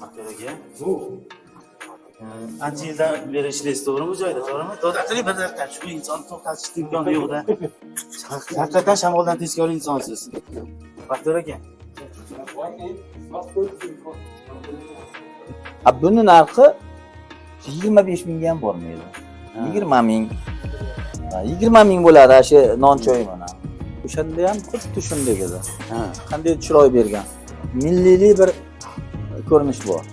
Akaraga. Bu ancha yildan beri ishlaysiz, to'g'rimi bu joyda, to'g'rimi? To'xtatili bir daqiqa, shu insonni to'xtatish imkoni yo'q-da. Haqiqatan shamoldan teskari insonsiz. Baktor aka. Buni narxi 25 mingga ham bormaydi. 20 ming. 20 ming bo'ladi shu non choy mana. O'shanda ham xuddi shunday edi. Qanday chiroy bergan. Milliy bir ko'rinish bor.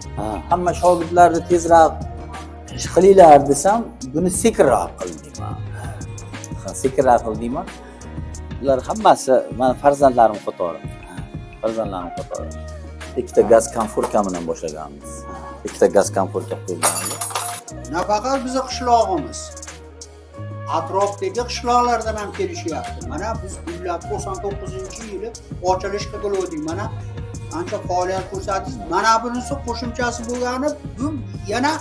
Hamma shogirdlarni tezroq ish qilinglar desam, buni sekinroq qil deyman. Sekinroq qil deyman. Ular hammasi mana farzandlarim qatori. Farzandlarim qatori. Ikkita gaz komfortka bilan boshlaganmiz. Ikkita gaz komfortka qo'yganmiz. Nafaqat bizning qishlog'imiz, atrofdagi qishloqlardan ham kelishyapti. Mana biz 99-yili ochilish qilgandik. Mana ancha faoliyat ko'rsatdik. Mana bunisi qo'shimchasi bo'lgani, bu yana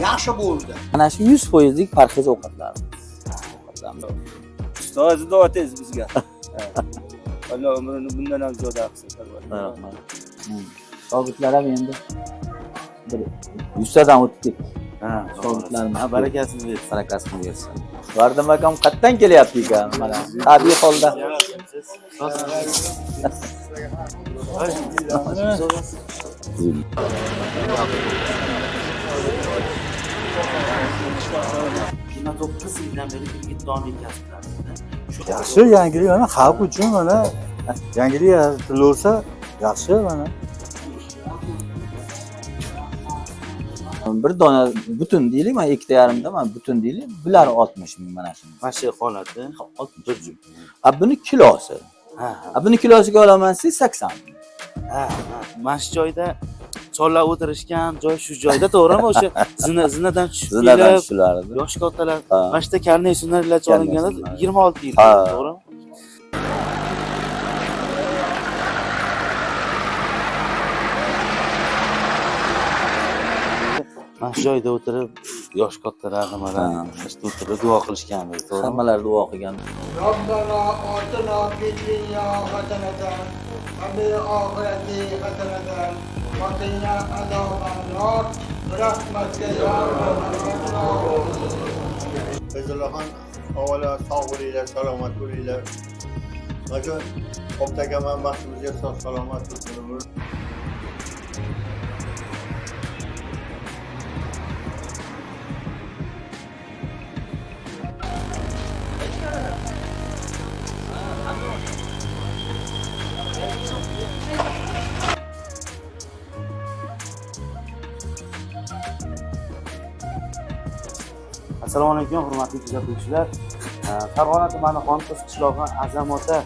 yaxshi bo'ldi. Mana shu 100% lik parhez ovqatlar. Ustoz do'atiz bizga. Allah umrini bundan ham ziyoda qilsin. Rahmat. Shogirdlar ham endi bir 100 tadan o'tib ketdi. Shogirdlarim Barakasini bersin. barakasini bersin. Vardim akam qayerdan kelyapti ekan? Mana tabiiy holda. Yine 9 yildan beri bir davom etyapsizlar. Yaxshi yangilik mana xalq uchun mana yangilik yaratilsa yaxshi mana. Bir dona butun deylik, mana 2,5 ta mana butun deylik, bular 60 ming mana shu. Mana shu holati 60 ming. Buni kilosi. Buni kilosiga olaman siz 80 ming. Mana shu joyda chollar o'tirishgan joy shu joyda, to'g'rimi? O'sha zinadan tushib Zinadan tushilardi. yosh kattalar mana shu yerda karnay sunarlar cholinganda 26 yil, to'g'rimi? Mana shu joyda o'tirib yosh kattalar nimadan o'tirib duo qilishgan, to'g'rimi? Hammalar duo qilgan. Robbana otina fid dunya hasanatan va fil oxirati hasanatan va qina azoban nar birahmatika ya robbal Fazlahan avvalo sog' bo'linglar, salomat bo'linglar. Mana optagaman baxtimizga sog' salomat bo'lsin. Assalomu alaykum, hurmatli kuzatuvchilar. Farg'ona tumani Xonquz qishlog'i Azamota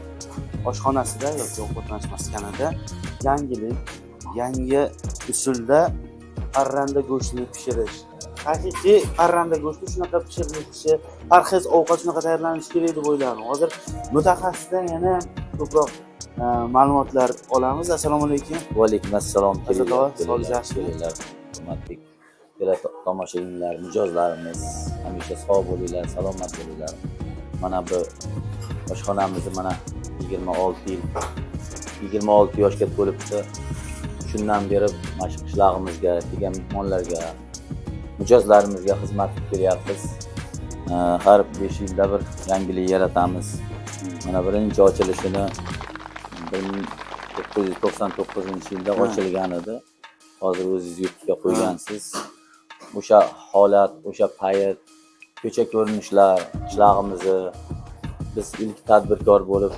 oshxonasida yoki ovqatlanish maskanida yangilik, yangi usulda parranda go'shtini pishirish. Haqiqiy parranda go'shti shunaqa pishirilishi, parhez ovqat shunaqa tayyorlanishi kerak deb o'yladim. Hozir mutaxassisdan yana ko'proq ma'lumotlar olamiz. Assalomu alaykum. Va alaykum assalom. Sog'lik yaxshi bo'linglar. Hurmatli tomoshabinlar, mijozlarimiz, hamisha sog' bo'linglar, salomat bo'linglar. Mana bu oshxonamizni mana 26 yoshga to'libdi. Shundan beri mana shu qishlog'imizga, kelgan mehmonlarga, mijozlarimizga xizmat qilib kelyapmiz. Har 5 yilda bir yangilik yaratamiz. Mana birinchi ochilishini 1999-yilda ochilgan edi. Hozir o'zingiz YouTube'ga qo'ygansiz. O'sha holat, o'sha payt, ko'cha ko'rinishlar, qishlog'imizni biz ilk tadbirkor bo'lib,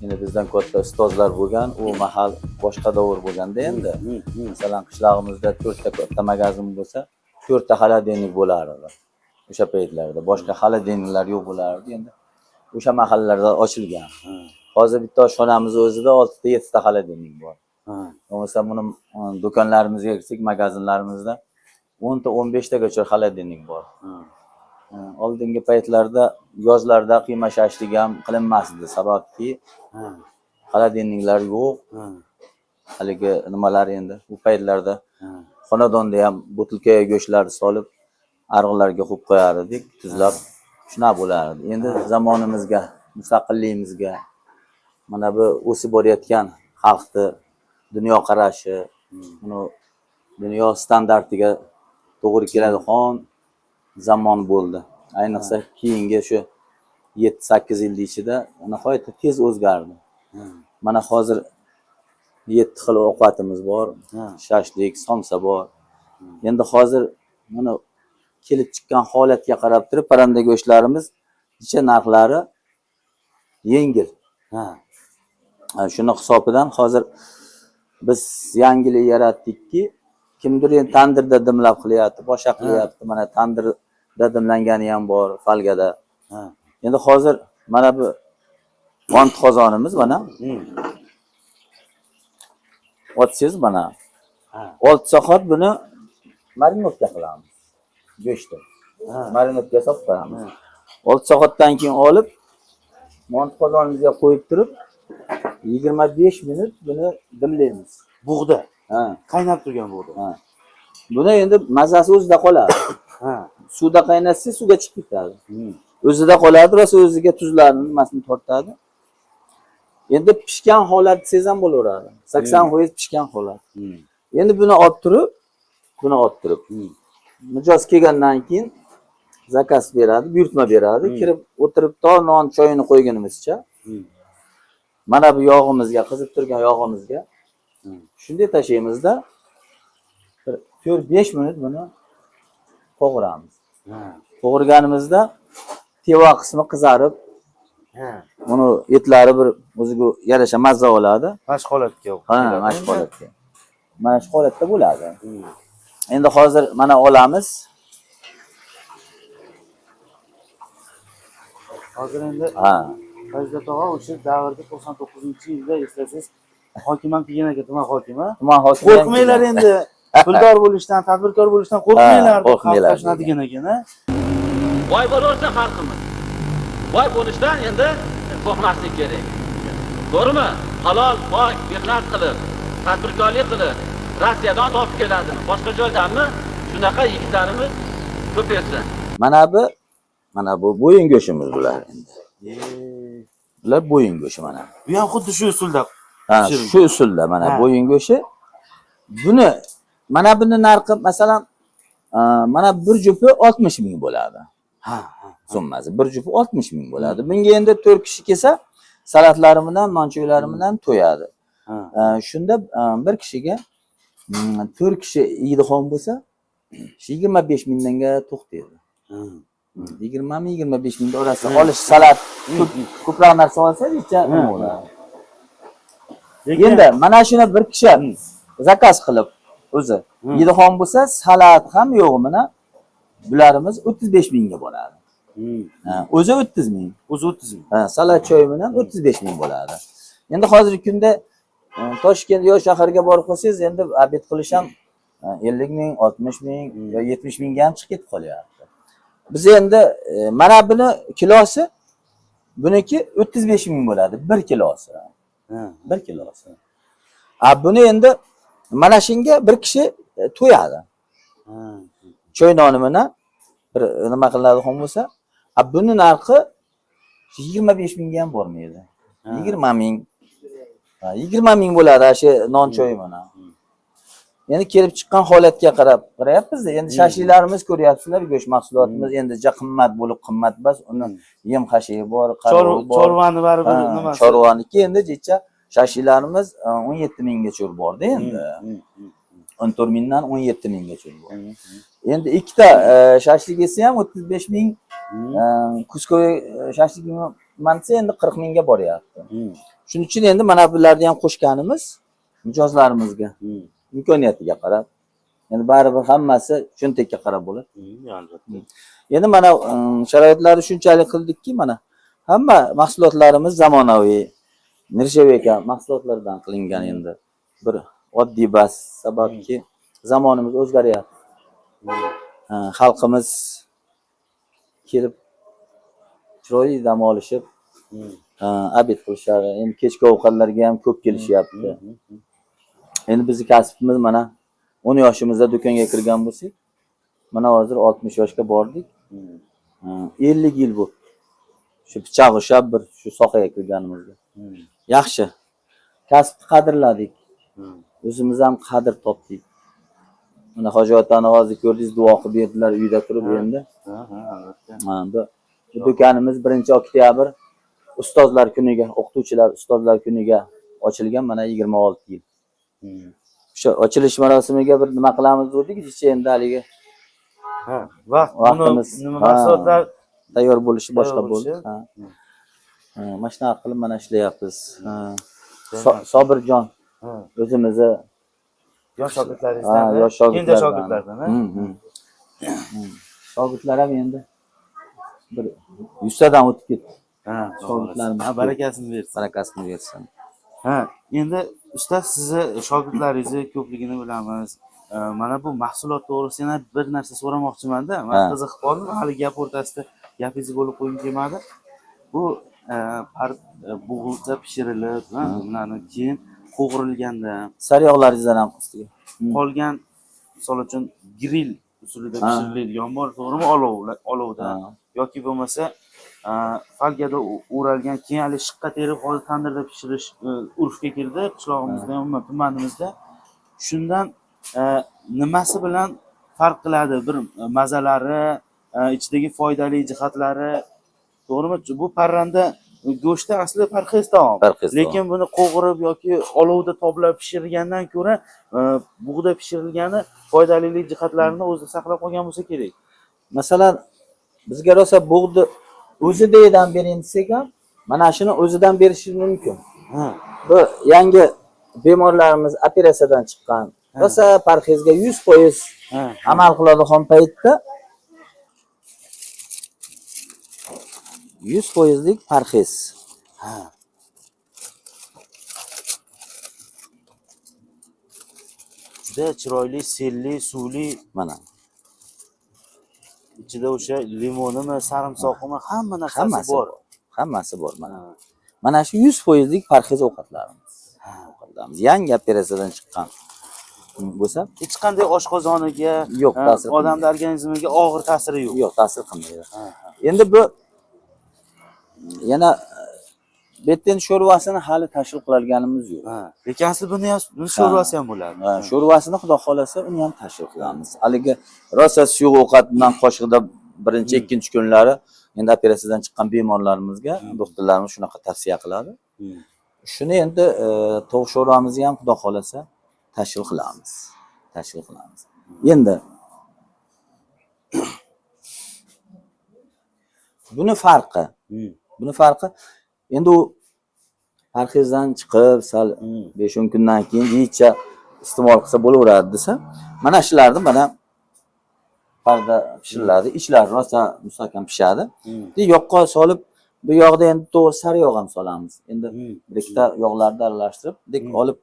endi bizdan katta ustozlar bo'lgan, u mahal boshqa davr bo'lganda endi. Masalan, qishlog'imizda 4 ta katta magazin bo'lsa, 4 ta xolodilnik bo'lardi. O'sha paytlarda boshqa xolodilniklar yo'q bo'lardi endi. O'sha mahallalarda ochilgan. Hozir bitta oshxonamiz o'zida 6 ta 7 ta xolodilnik bor. Bo'lmasa buni do'konlarimizga kirsak, magazinlarimizda 10 ta 15 tagacha xolodilnik bor. Oldingi paytlarda yozlarda qiyma shashlik ham qilinmasdi, sababki xolodilniklar yo'q. Haligi nimalar endi bu paytlarda xonadonda ham butilkaga go'shtlarni solib arg'larga qo'yib qo'yar edik, tuzlab shunaqa bo'lardi. Endi zamonimizga, mustaqilligimizga mana bu o'sib borayotgan xalqni dunyoqarashi, uni dunyo standartiga to'g'ri keladigan zamon bo'ldi. Ayniqsa keyingi shu 7-8 yil ichida nihoyatda tez o'zgardi. Mana hozir 7 xil ovqatimiz bor. Shashlik, somsa bor. Endi hozir mana kelib chiqqan holatga qarab turib, parranda go'shtlarimiz ichi narxlari yengil. Shuni hisobidan hozir biz yangilik yaratdikki, kimdir endi tandirda dimlab qilyapti, boshqa qilyapti. Mana tandirda dimlangani ham bor, falgada. Endi hozir mana bu qont qozonimiz mana. O'tsiz mana. 6 soat buni marinadga qilamiz. Go'shtni. Marinadga solib qo'yamiz. 6 soatdan keyin olib qont qozonimizga qo'yib turib 25 minut buni dimlaymiz. Bug'da. Ha, Qaynab turgan bug'da. ha. Buni endi mazasi o'zida qoladi. Suvda qaynatsa suvga chiqib ketadi. O'zida qoladi, rosa o'ziga tuzlarni nimasini tortadi. Endi pishgan holat sezam bo'laveradi. 80% pishgan holat. Endi buni olib turib, mijoz kelgandan keyin zakaz beradi, buyurtma beradi. Kirib o'tirib to non choyini qo'ygunimizcha mana bu yog'imizga, qizib turgan yog'imizga shunday tashlaymizda 4-5 minut buni qovuramiz. Qovurganimizda teva qismi qizarib, buni etlari bir o'ziga yarasha mazza oladi. Mashq holatga. Ha, mashq holatga. Mashq holatda bo'ladi. Endi hozir mana olamiz. Hozir endi Ha. Fayzda tog'a o'sha davrda 99-yilda eslasangiz hokim ham kelgan ekan, tuman hokimi. Tuman hokimi. Qo'rqmanglar endi. Puldor bo'lishdan, tadbirkor bo'lishdan qo'rqmanglar deb qo'rqmanglar xalqlashadigan ekan. Boy bo'laversa xalqimiz. Boy bo'lishdan endi qo'rqmaslik kerak. To'g'rimi? Halol, pok, mehnat qilib, tadbirkorlik qilib, Rossiyadan topib keladimi? Boshqa joydanmi? Shunaqa yigitlarimiz ko'paysa. Mana bu bo'yin go'shimiz bular endi. Bular bo'yin go'shi mana. Bu ham xuddi shu usulda. Ha, shu usulda mana bo'yin go'shi. Mana buni narxi masalan mana bir jupi 60 ming bo'ladi. Summasi bir jupi 60 ming bo'ladi. Bunga endi 4 kishi kelsa, salatlari bilan, nonchoylari bilan to'yadi. Shunda bir kishiga 4 kishi yeydigan bo'lsa, 25 mingdanga to'xtaydi. 20 ming 25 ming orasida olish salat ko'proq narsa olsa, necha bo'ladi. Endi mana shuni bir kishi zakaz qilib o'zi yeydigan bo'lsa, salat ham yo'g'imini bularimiz 35 mingga bo'ladi. O'zi 30 ming. O'zi 30 ming. Salat choy bilan 35 ming bo'ladi. Endi hozirgi kunda Toshkent yo shaharga borib qolsangiz, endi obed qilish ham 50 ming, 60 ming yo 70 mingga ham chiqib ketib qolyapti. Biz endi mana buni kilosi buniki 35 ming bo'ladi, 1 kilosi. 1 kilosi. Buni endi mana shunga bir kishi to'yadi. Choy noni bilan bir nima qiladigan bo'lsa, buni narxi 25 mingga ham bormaydi. 20 ming. 20 ming bo'ladi shu non choy mana. Endi kelib chiqqan holatga qarab qarayapmiz. Endi shashliklarimiz ko'ryapsizlar, go'sht mahsulotimiz endi qimmat bo'lib qimmat emas, uni yem xashiyi bor, qaror bor. Chorvani baribir nimasi? Chorvaniki endi jecha shashliklarimiz 17 minggacha bordi endi. 14 mingdan 17 minggacha bor. Endi ikkita shashlik yesa ham 35 ming, kuskoy shashlik mansa endi 40 mingga boryapti. Shuning uchun endi mana bularni ham qo'shganimiz mijozlarimizga imkoniyatiga qarab. Endi baribir hammasi cho'ntakka qarab bo'ladi. Endi mana sharoitlari shunchalik qildikki, mana hamma mahsulotlarimiz zamonaviy nirjaveka mahsulotlardan qilingan endi. Bir oddiy bas sababki zamonimiz o'zgaryapti. Xalqimiz kelib chiroyli dam olishib, obed qilishadi. Endi kechki ovqatlarga ham ko'p kelishyapti. Endi bizning kasbimiz mana 10 yoshimizda do'konga kirgan bo'lsak, mana hozir 60 yoshga bordik. 50 yil bu. Shu pichoq ushlab bir shu sohaga kirganimizda. Yaxshi. Kasbni qadrladik. O'zimiz ham qadr topdik. Mana Hoji otani hozir ko'rdingiz, duo qilib berdilar uyda turib endi. Ha, albatta. Bu do'konimiz 1-oktyabr ustozlar kuniga, o'qituvchilar ustozlar kuniga ochilgan, mana 26 yil. O'sha ochilish marosimiga bir nima qilamiz dedik, endi haligi Ha, vaqtimiz nima ha, mahsulotlar tayyor bo'lishi boshqa tayyor bo'ldi. bo'lishi. Ha. Mana shunaqa qilib mana ishlayapmiz. Sobirjon Ha. o'zimizni Yosh shogirdlaringizdan, yosh kenja shogirdlardan. shogirdlardan. Shogirdlar ham endi bir 100 tadan o'tib ketdi. Ha, Shogirdlarimiz. ha, barakasini bersin. Barakasini bersin. Ha, endi ustoz sizni shogirdlaringizni ko'pligini bilamiz. Mana bu mahsulot to'g'risida yana bir narsa so'ramoqchiman-da. Men qiziqib qoldim. Hali gap o'rtasida gapingizni bo'lib qo'yim kelmadi. Bu bug'ulcha pishirilib, ularni keyin qo'g'rilganda Sariyog'laringizdan ham ustiga. qolgan, misol uchun grill usulida pishiriladigan bor, to'g'rimi? Olovda yoki bo'lmasa falgada o'ralgan, keyin hali shiqqa terib hozir tandirda pishirish urfga kirdi qishlog'imizda, umuman tumanimizda. Shundan nimasi bilan farq qiladi? Bir mazalari, ichidagi foydali jihatlari, to'g'rimi? Bu parranda go'shti asli parhez taom. Lekin buni qo'g'irib yoki olovda toblab pishirgandan ko'ra bug'da pishirilgani foydalilik jihatlarini o'zida saqlab qolgan bo'lsa kerak. Masalan, bizga rosa bug'ni o'zidan bering desak ham, mana shuni o'zidan berishingiz mumkin. Bu yangi bemorlarimiz operatsiyadan chiqqan, rosa parhezga 100% amal qiladigan paytda 100%lik parhez. Juda chiroyli, selli, suvli, Mana ichida o'sha limonimi, sarimsoqimi, hamma narsasi bor. Hammasi bor mana. Mana shu 100%lik parhez ovqatlarimiz. Yangi operatsiyadan chiqqan bo'lsa, Hech qanday oshqozoniga, yo'q, ta'sir odamning organizmiga og'ir ta'siri yo'q. yo'q, ta'sir qilmaydi. Endi bu yana betten sho'rvasini hali tashkil qilganimiz yo'q. Lekin asli buni sho'rvasi ham bo'ladi. Sho'rvasini xudo xolasa uni ham tashkil qilamiz. Haligi rosa suyuq ovqat bilan qoshiqda birinchi, ikkinchi kunlari endi operatsiyadan chiqqan bemorlarimizga doktorlarimiz shunaqa tavsiya qiladi. Shuni endi tovuq sho'rvamizni ham xudo xolasa tashkil qilamiz. Endi buni farqi endi u parhezdan chiqib sal 5-10 kundan keyin yeycha iste'mol qilsa bo'laveradi desa, mana shularni mana parda pishiriladi, ichlari rosa mustahkam pishadi. Yoqqa solib, bu yoqda endi to'g'ri sariyog' ham solamiz. Endi bir ikkita yog'larni aralashtirib, olib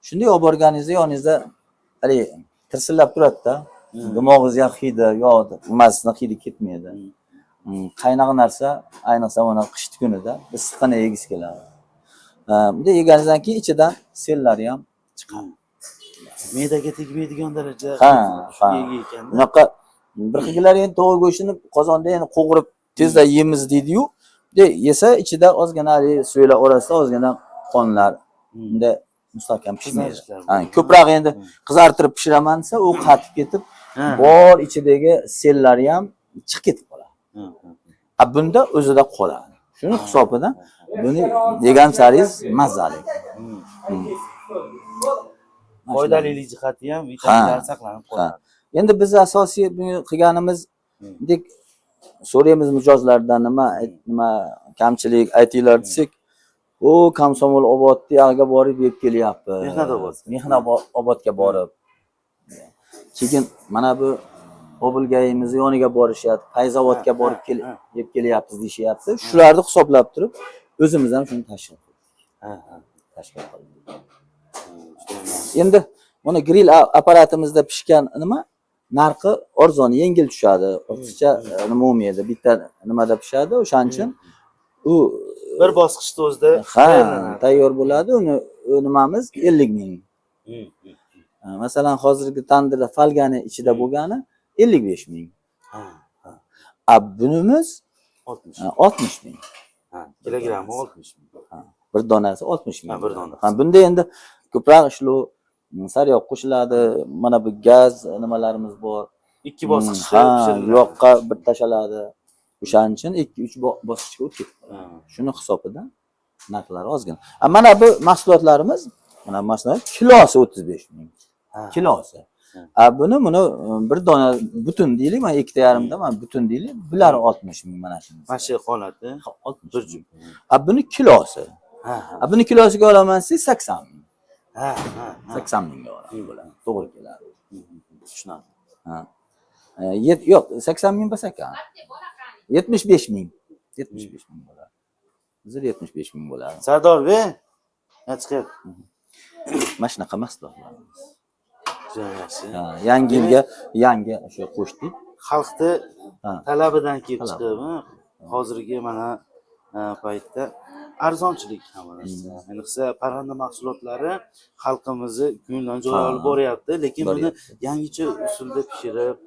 shunday olib borganingizda yoningizda hali tirsillab turadi-da. Dimog'ingizga hidi, yog'ni, nimasidan hidi ketmaydi. Qaynoq narsa, ayniqsa mana qish kunida issiqqina yegiz keladi. Bunday yeganingizdan keyin ichidan sellari ham chiqadi. Me'daga tegmaydigan darajada ekan. Bunaqa bir xillar endi tovuq go'shtini qozonda endi qo'g'irib tezda yeymiz deydi-yu, yesa ichida ozgina so'ylar orasida ozgina qonlar unda mustahkam pishmaydi. Ko'proq endi qizartirib pishiraman desa, u qatib ketib, bor ichidagi sellari ham chiqib ketib qoladi. Bunda o'zida qoladi. Shuni hisobidan buni yegan saringiz mazali. Foydalilik jihati ham vitaminlar saqlanib qoladi. Endi biz asosiy buni qilganimiz dek so'raymiz mijozlardan nima kamchilik aytinglar desak, u Komsomol obodga yog'ga borib yeb kelyapti. Mehnatobodga borib. Keyin mana bu Obilgayimiz yoniga borishyapti, Fayzavodga borib yeb kelyapmiz deyishyapti. Shularni hisoblab turib, o'zimiz ham shuni tashkil qildik. Endi mana grill apparatimizda pishgan nima narxi arzon, yengil tushadi. Ortiqcha nima bo'lmaydi. Bitta nimada pishadi, o'shaning uchun u bir bosqichda o'zida tayyor bo'ladi. Uni nimamiz 50 ming. Masalan, hozirgi tandirda falgani ichida bo'lgani 55 ming. Bunimiz 60 ming. Kilogrammi 60 ming. Bir donasi 60 ming. Bir dona. Bunda endi ko'proq ishlo sariyog' qo'shiladi, mana bu gaz nimalarimiz bor. Ikki bosqichda Ha, pishiriladi. yoqqa bir tashaladi. O'shaning uchun 2-3 bosqichga o'tib ketdi. Ha. Shuni hisobida narxlari ozgina. Mana bu mahsulotlarimiz, mana masalan kilosi 35 ming. Ha. Kilosi. Ha. Buni bir dona butun deylik, mana 2,5 ta mana butun deylik, bular 60 ming mana shunisi. Mana shu holati 60 bir ming. jup. Buni kilosi. Ha. Buni kilosiga olaman siz 80 ming. Ha. Ha. 80 mingga olaman bular. To'g'ri keladi. Tushunarli. Ha. Yo'q, 80 ming bo'lsa ekan. 75 ming. 75 ming bo'ladi. Bizda 75 ming bo'ladi. Sardor bey, chiqyapti. Mana shunaqa mahsulotlarimiz. Juda yaxshi. Ha, yangi yilga yangi o'sha qo'shdik. Xalqni Ha. talabidan kelib Talab. chiqib, hozirgi mana paytda arzonchilik ham orasida. Ayniqsa parranda mahsulotlari xalqimizni ko'nglidan joy olib boryapti, lekin buni Boryapti. yangicha usulda pishirib,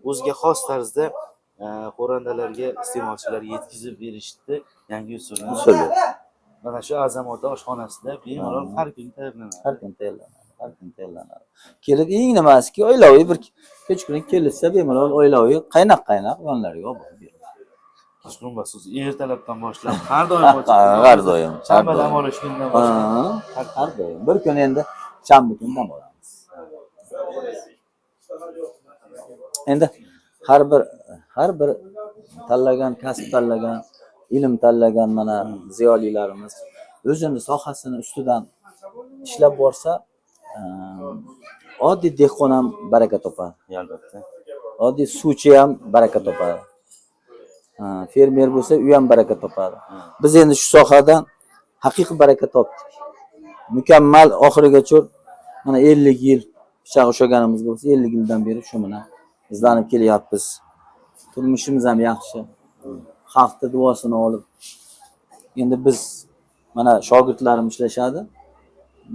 o'ziga xos tarzda xo'randalarga, iste'molchilarga yetkazib berishni yangi usulni. Usuli. Mana shu Azamota oshxonasida bemalol har kun tayyorlanadi. Har kun tayyorlanadi. Har kun tayyorlanadi. Kelib eng nimasi-ki, oilaviy bir kechqurun kelsa bemalol oilaviy qaynoq yonlariga olib beradi. Kechqurun va siz ertalabdan boshlab har doim ochiq. Har doim. Shanba dam olish kunidan boshlab. Har doim. Bir kun endi shanba kuni dam olamiz. Endi har bir tanlagan, kasb tanlagan, ilm tanlagan mana ziyolilarimiz o'zini sohasini ustidan ishlab borsa, oddiy dehqon ham baraka topadi. Albatta. Oddiy suvchi ham baraka topadi. Fermer bo'lsa, u ham baraka topadi. Biz endi shu sohadan haqiqiy baraka topdik. Mukammal oxirigacha mana 50 yil pichoq ushlaganimiz bo'lsa, 50 yildan beri shu bilan izlanib kelyapmiz. Turmushimiz ham yaxshi. Xalqning duosini olib. Endi biz mana shogirdlarim ishlashadi.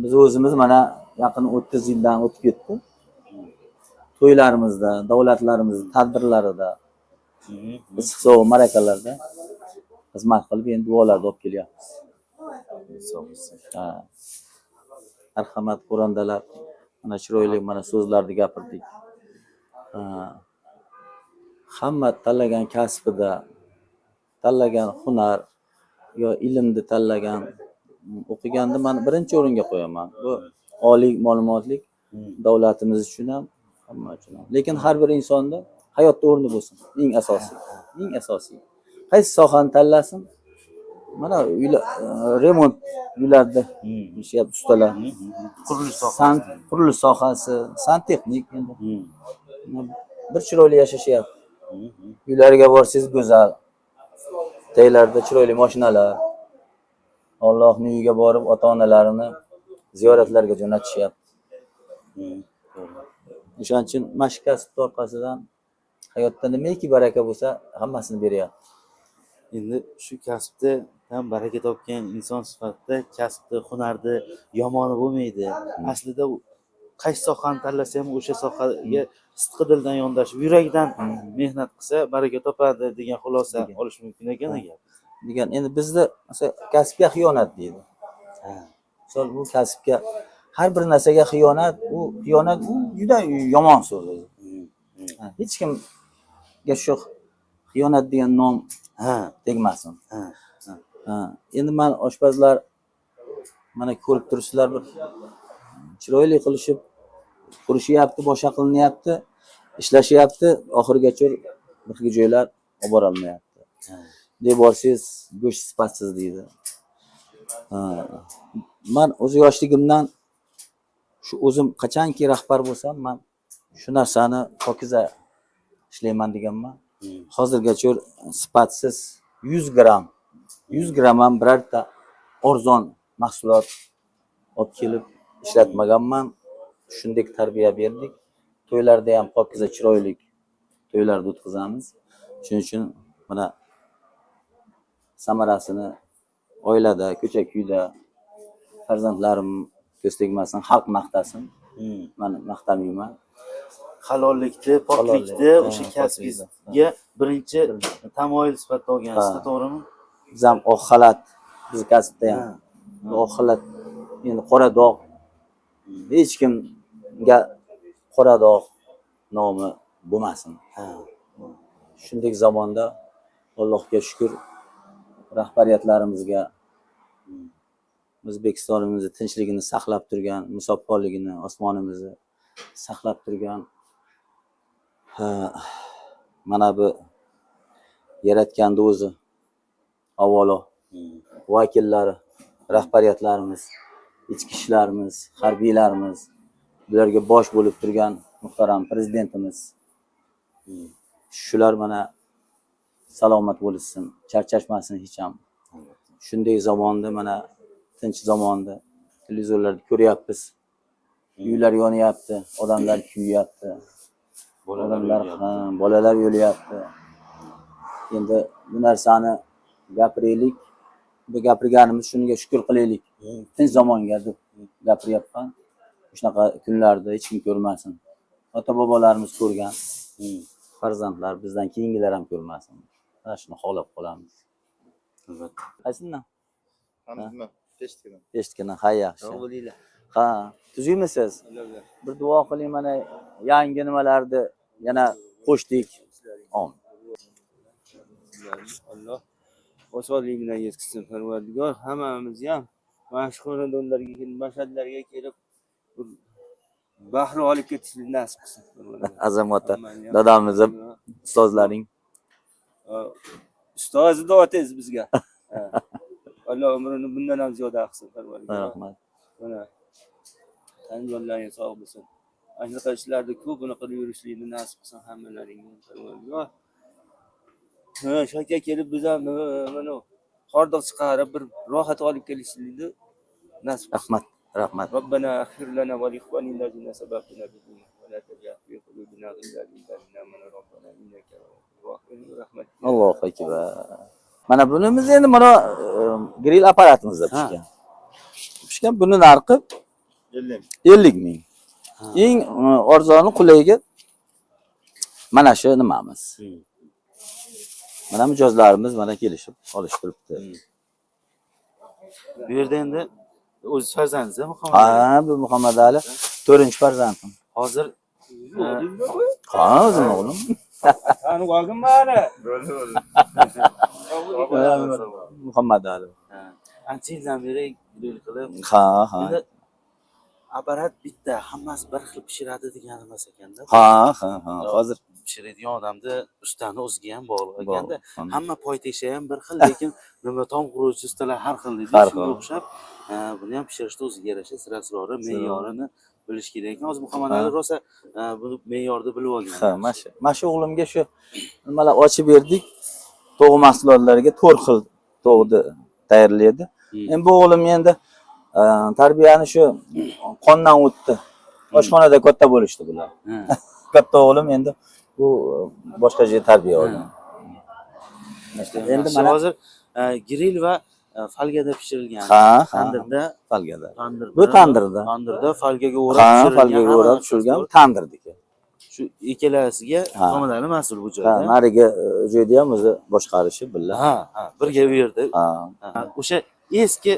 Biz o'zimiz mana yaqin 30 yildan o'tib ketdi. To'ylarimizda, davlatlarimizning tadbirlarida, issiq-sovuq ma'rakalarda xizmat qilib, endi duolarni olib kelyapmiz. Ha. Marhamat xo'randalar, mana chiroyli mana so'zlarni gapirdik. Hamma tanlagan kasbida, tanlagan hunar yo ilmni tanlagan, o'qiganni men birinchi o'ringa qo'yaman. Bu oliy ma'lumotlik davlatimiz uchun ham, hamma uchun ham. Lekin har bir insonda hayotda o'rni bo'lsin. Eng asosiy. Qaysi sohani tanlasin? Mana remont uylarda ishlayapti ustalar. Qurilish sohasi, santexnik endi. Bir chiroyli yashashyapti. Uylariga borsangiz go'zal. Taylarda chiroyli mashinalar. Allohning uyiga borib ota-onalarini ziyoratlarga jo'natishyapti. O'shaning uchun mashkas orqasidan hayotda nimaiki baraka bo'lsa, hammasini beryapti. Endi shu kasbda ham baraka topgan inson sifatida kasbni, hunarni yomoni bo'lmaydi. Aslida qaysi sohani tanlasa ham o'sha sohaga sidqi dildan yondashib, yurakdan mehnat qilsa baraka topadi degan xulosa olish mumkin ekan gap. Degan endi bizda masalan kasbga xiyonat deydi. Misol bu kasbga har bir narsaga xiyonat u juda yomon so'z o'zi. Hech kimga shu xiyonat degan nom tegmasin. Endi men oshpazlar mana ko'rib turibsizlar, bir chiroyli qilishib qurishyapti, boshqa qilinyapti, ishlashyapti, oxirigacha bir xil joylar olib bora olmayapti. Deb borsangiz go'sht sifatsiz deydi. Men o'z yoshligimdan shu o'zim qachonki rahbar bo'lsam, men shu narsani pokiza ishlayman deganman. Hozirgacha sifatsiz 100 gram ham birorta arzon mahsulot olib kelib ishlatmaganman. Shunday tarbiya berdik. To'ylarda ham pokiza chiroyli to'ylarni o'tkazamiz. Shuning uchun mana samarasini oilada, ko'cha-kuyda farzandlarim ko'z tegmasin, xalq maqtasin. Men maqtamayman. Halollikni, poklikni o'sha kasbingizga birinchi tamoyil sifatida olgansiz, to'g'rimi? Biz ham oq xalat, biz kasbda ham oq xalat, endi qora dog' hech kimga qora dog' nomi bo'lmasin. Shunday zamonda Allohga shukr, rahbariyatlarimizga O'zbekistonimizni tinchligini saqlab turgan, musaffoliligini, osmonimizni saqlab turgan mana bu yaratganda o'zi avvalo vakillari, rahbariyatlarimiz, ichki ishlarimiz, harbiylarimiz, bularga bosh bo'lib turgan muhtaram prezidentimiz, shular mana salomat bo'lsin, charchashmasin hech ham. Shunday zamonda mana tinch zamonda televizorlarda ko'ryapmiz. Uylar yonyapti, odamlar kuyyapti. Bolalar o'lyapti. Endi bu narsani gapiraylik. Bu gapirganimiz shunga shukr qilaylik. Tinch zamonga deb gapiryapman. Shunaqa kunlarda hech kim ko'rmasin. Ota-bobolarimiz ko'rgan. Farzandlar bizdan keyingilar ham ko'rmasin. Mana shuni xohlab qolamiz. Albatta. Qaysidan? Hamma Eshitgina, ha yaxshi. Ha, tuzimisiz? Bir duo qiling, mana yangi nimalarni yana qo'shdik. Amin. Alloh osonlik bilan yetkazsin Parvardigor. Hammamizni ham mana shu xonadonlarga kelib, mashhadlarga kelib bahri olib ketishni nasib qilsin Parvardigor. Azamata, dadamiz, ustozlaring. Ustozi do'tingiz bizga. Alloh umrini bundan ham ziyoda qilsin Parvardigor. Rahmat. Mana tan jonlaring sog' bo'lsin. Shunaqa ishlarni ko'pini qilib yurishlikni nasib qilsin hammalaringga Parvardigor. Shaka kelib biz ham mana hordiq chiqarib bir rohat olib kelishlikni nasib qilsin. Rahmat, rahmat. Robbana aghfir lana va li ikhwanina allazina sabaquna bil iman va la taj'al fi qulubina ghillan lil ladina amanu rabbana innaka ra'ufur rahim. Allohu akbar. Mana bunimiz endi mana grill apparatimizda pishgan. Pishgan buni narxi 50 ming. Eng arzoni qulayga mana shu nimamiz. Mana mijozlarimiz mana kelishib olishtiribdi. Bu yerda endi o'z farzandingiz Muhammad? Ha, bu Muhammad Ali 4-farzandim. Hozir Ha, o'zim o'g'lim. Qani qolgin mana. Muhammad Ali. ancha yildan beri grill qilib, Ha. endi apparat bitta, hammasi bir xil pishiradi degan emas ekanda. Ha. Hozir Pishiradigan odamda ustani o'ziga ham bog'liq ekanda. bor. Hamma poyteksha ham bir xil, lekin nima tom quruvchi ustalar har xil deydi. Har Shunga xil. o'xshab, buni ham pishirishda o'ziga yarasha sirasrori, me'yorini bilish kerak ekan. Hozir Muhammad Ali rosa buni me'yorda bilib olgan. Ha, mana shu o'g'limga shu nimalar ochib berdik. To'g'ri mahsulotlarga 4 xil to'g'ri tayyorlaydi. Endi bu o'g'lim endi tarbiyani shu qondan o'tdi. Oshxonada katta bo'lishdi bular. Katta o'g'lim endi bu boshqa joyda tarbiya oldi. Endi mana hozir grill va falgada pishirilgan. Ha, Tandirda, falgada. tandirda. Bu tandirda. Tandirda falgaga o'rab Ha, pishirilgan. falgaga o'rab pishirgan tandirdiki. Shu ikkalasiga Ha. Muhammad Ali mas'ul bu Ha, joyda. narigi joyda ham o'zi boshqarishi billa. Ha, birga bu yerda. Ha. O'sha eski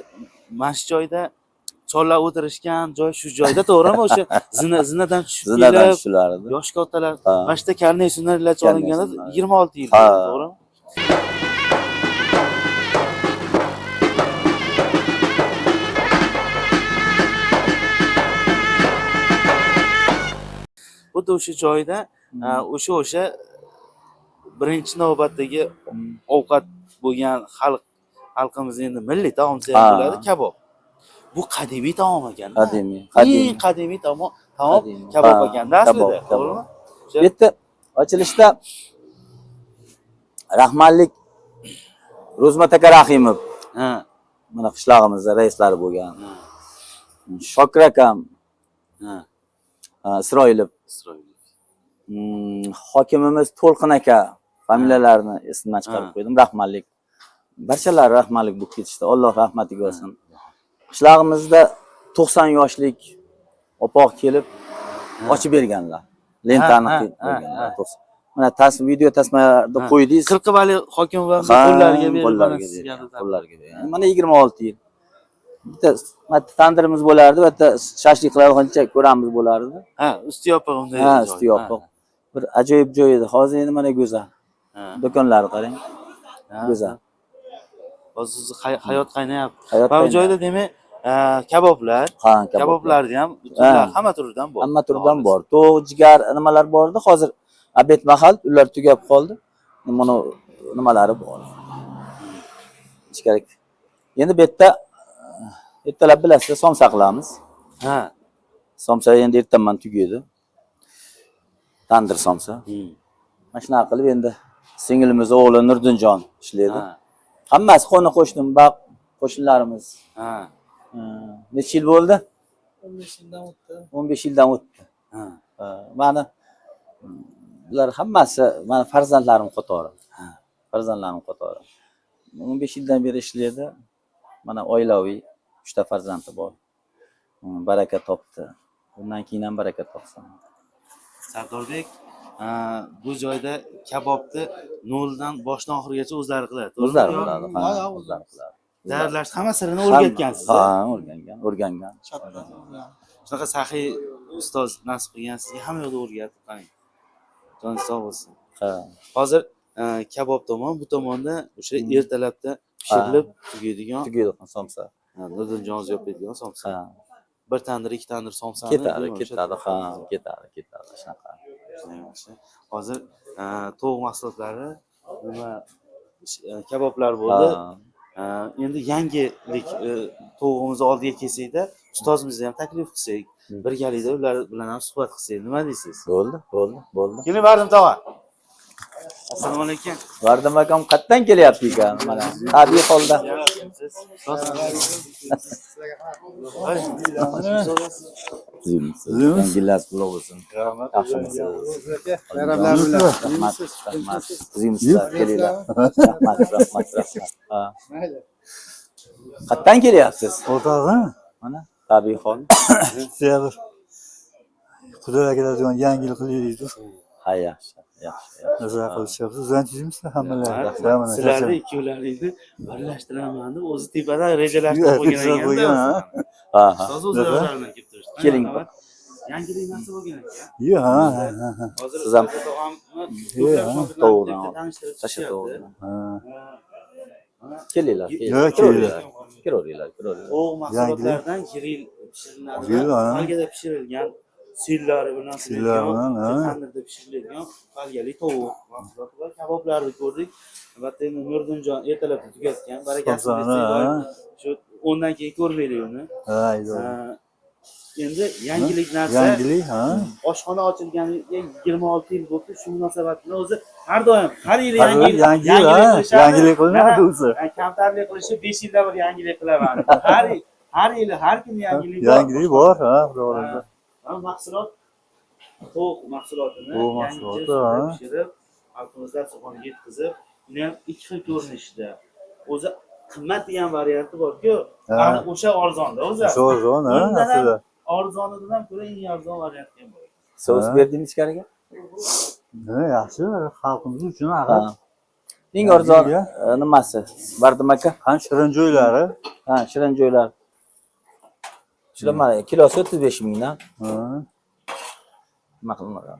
mana shu joyda chollar o'tirishgan joy shu joyda, to'g'rimi? O'sha zinadan tushib Zinadan kelib, tushilardi. yosh kattalar Ha. mana shu karnay sunarlar cholinganda Karnay 26 yil, Ha. to'g'rimi? Xuddi o'sha joyda o'sha birinchi navbatdagi ovqat bo'lgan xalqimiz endi milliy taomsa ham Ha. bo'ladi, kabob. Bu qadimiy taom ekan. Qadimiy. Eng qadimiy taom Qadimiy. kabob Ha, ekanda kabob, aslida, kabob. to'g'rimi? Bu yerda ochilishda rahmatlik Ro'zmat aka Rahimov Ha. mana qishlog'imizda raislari bo'lgan. Shokir akam, Ha. Isroilov, Isroil. hokimimiz To'lqin aka familiyalarini esimdan chiqarib qo'ydim. Rahmatlik. Barchalari rahmatlik bo'lib ketishdi. Alloh rahmatiga olsin. Qishlog'imizda 90 yoshlik opoq kelib ochib berganlar. Lentani Ha, qo'yganlar. ha. Mana video tasmalarni Ha. qo'ydingiz. Qirqivali hokim va Ha, qo'llariga berib qo'llariga mana sizga bergan, qo'llariga bergan. Mana 26 yil. bitta tandirimiz bo'lardi, bitta shashlik qiladigancha ko'ramiz bo'lardi. Ha, usti yopiq unday. Ha, joy. usti yopiq. Bir ajoyib joy edi. Hozir endi mana go'zal. Ha. Do'konlarni qarang. Ha. Go'zal. Hozir hayot qaynayapti. Hayot Va bu qaynayapti. joyda demak, kaboblar, Ha, kaboblarni ham turlar, Ha. hamma turdan bor. Hamma turdan bor. To'q, jigar nimalar bor edi. Hozir obed mahal ular tugab qoldi. Mana nimalari bor. Kerak. Endi bu yerda ertalab bilasizlar somsa qilamiz. Ha. Somsa endi ertaman tugaydi. Tandir somsa. Mana shunaqa qilib endi singilimiz o'g'li Nurdinjon ishlaydi. Ha. Hammasi qo'shnim baq qo'shnilarimiz. Ha. Necha yil bo'ldi? 15 yildan o'tdi. 15 yildan o'tdi. Ha. Mani bular hammasi mani farzandlarim qatori. Farzandlarim qatori. 15 yildan beri ishlaydi. Mana oilaviy 3 ta farzandi bor. Baraka topdi. Bundan keyin ham baraka topsin. Sardorbek, bu joyda kabobni noldan boshdan oxirigacha o'zlari qiladi. to'g'rimi? O'zlari qiladi. Ha, o'zlari qiladi. Tayyorlash hamma sirini o'rgatgansiz. Ha, o'rgangan. Shunaqa saxiy ustoz nasib qilgan sizga hamma yoqda o'rgatib qarang. Joningiz sog' bo'lsin. Ha. Hozir kabob tomon, bu tomonda o'sha ertalabda pishirilib tugaydigan, somsa. Nurdinjon yopadigan somsa. Ha. Bir tandir, ikki tandir somsani Ketadi. Ha, ketadi. Shunaqa. Yaxshi. Hozir tovuq mahsulotlari, nima kaboblar bo'ldi. Endi yangilik tovuqimizni oldiga kelsak-da, ustozimizni ham taklif qilsak, birgalikda ular bilan ham suhbat qilsak, nima deysiz? Bo'ldi. Keling, Bardim tog'a. Assalomu alaykum. Vardim akam qayerdan kelyapti ekan? Mana tabiiy holda. Yangilar qutlug' bo'lsin. Yaxshimisiz? Rahmat. Sizlar kelinglar. Rahmat. Ha. Qayerdan kelyapsiz? O'rtog'im, Mana tabiiy hol. sizga bir Xudoga keladigan yangi yil qilaylik deb. Ha, yaxshi. Nazar qilishyapsiz. Sizlar tuzimsiz hammalar. Sizlarni ikkovlaringizni birlashtiraman deb o'zi tepadan rejalashtirib qo'ygan ekan. Ha. Ustoz o'z yo'llarini kelib turishdi. Keling. Yangilik nasib bo'lgan ekan. Yo'q, ha. Hozir Siz ham tovuqdan tasha tovuqdan. Kelinglar. Kiraveringlar. Tovuq mahsulotlaridan yirik pishiriladi. Falgada pishirilgan sillari bilan tandirda pishirilgan falgali tovuq mahsuloti va kaboblarni ko'rdik. Albatta endi Nurdinjon ertalabda tugatgan. Barakasi shu 10 dan keyin ko'rmaylik uni. Ha, Endi yangilik narsa. yangilik, ha. Oshxona ochilganiga 26 yil bo'ldi. Shu munosabat bilan o'zi har doim har yili Yangilik qilinadi o'zi. Kamtarlik qilishi 5 yilda bir yangilik qilaman. Har yili har kuni yangilik bor. Yangilik bor, ha, xudoga. Mahsulot tovuq mahsulotini Tovuq mahsuloti, pishirib, xalqimizga so'xonaga yetkazib, uni ham ikki xil ko'rinishda. O'zi qimmat degan varianti bor-ku, o'sha arzonda o'zi. Arzon, ha, aslida. Arzonidan ko'ra eng arzon variant ham bor. So'z berdingiz ichkariga? Yaxshi, xalqimiz uchun Eng arzon nimasi? Bardim aka? ham shirin joylari. Ha, shirin joylar. Shular mana kilosi 35 mingdan. Ha. Nima qilmagan.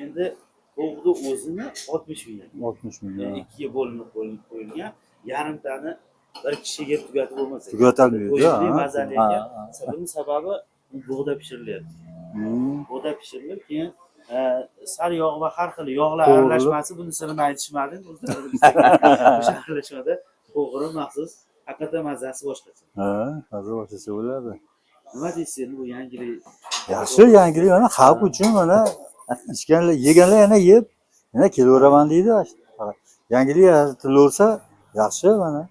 Endi tovuqni o'zini 60 ming. 60 ming. Ikkiga bo'linib qo'yilgan, yarimtani bir kishiga tugatib bo'lmasa. Tugatilmaydi. Mazali ekan. Buning sababi bug'da pishirilyapti. Bug'da pishirilib, keyin sar yog' va har xil yog'lar aralashmasi, buni sirini aytishmadi. O'sha aralashmada to'g'ri maxsus haqiqatan mazasi boshqacha. Ha, hozir boshqacha bo'ladi. Nima deysiz endi bu yangilik? Yaxshi yangilik mana xalq uchun mana ichganlar, yeganlar yana yeb, yana kelaveraman deydi. Yangilik tilaversa yaxshi mana.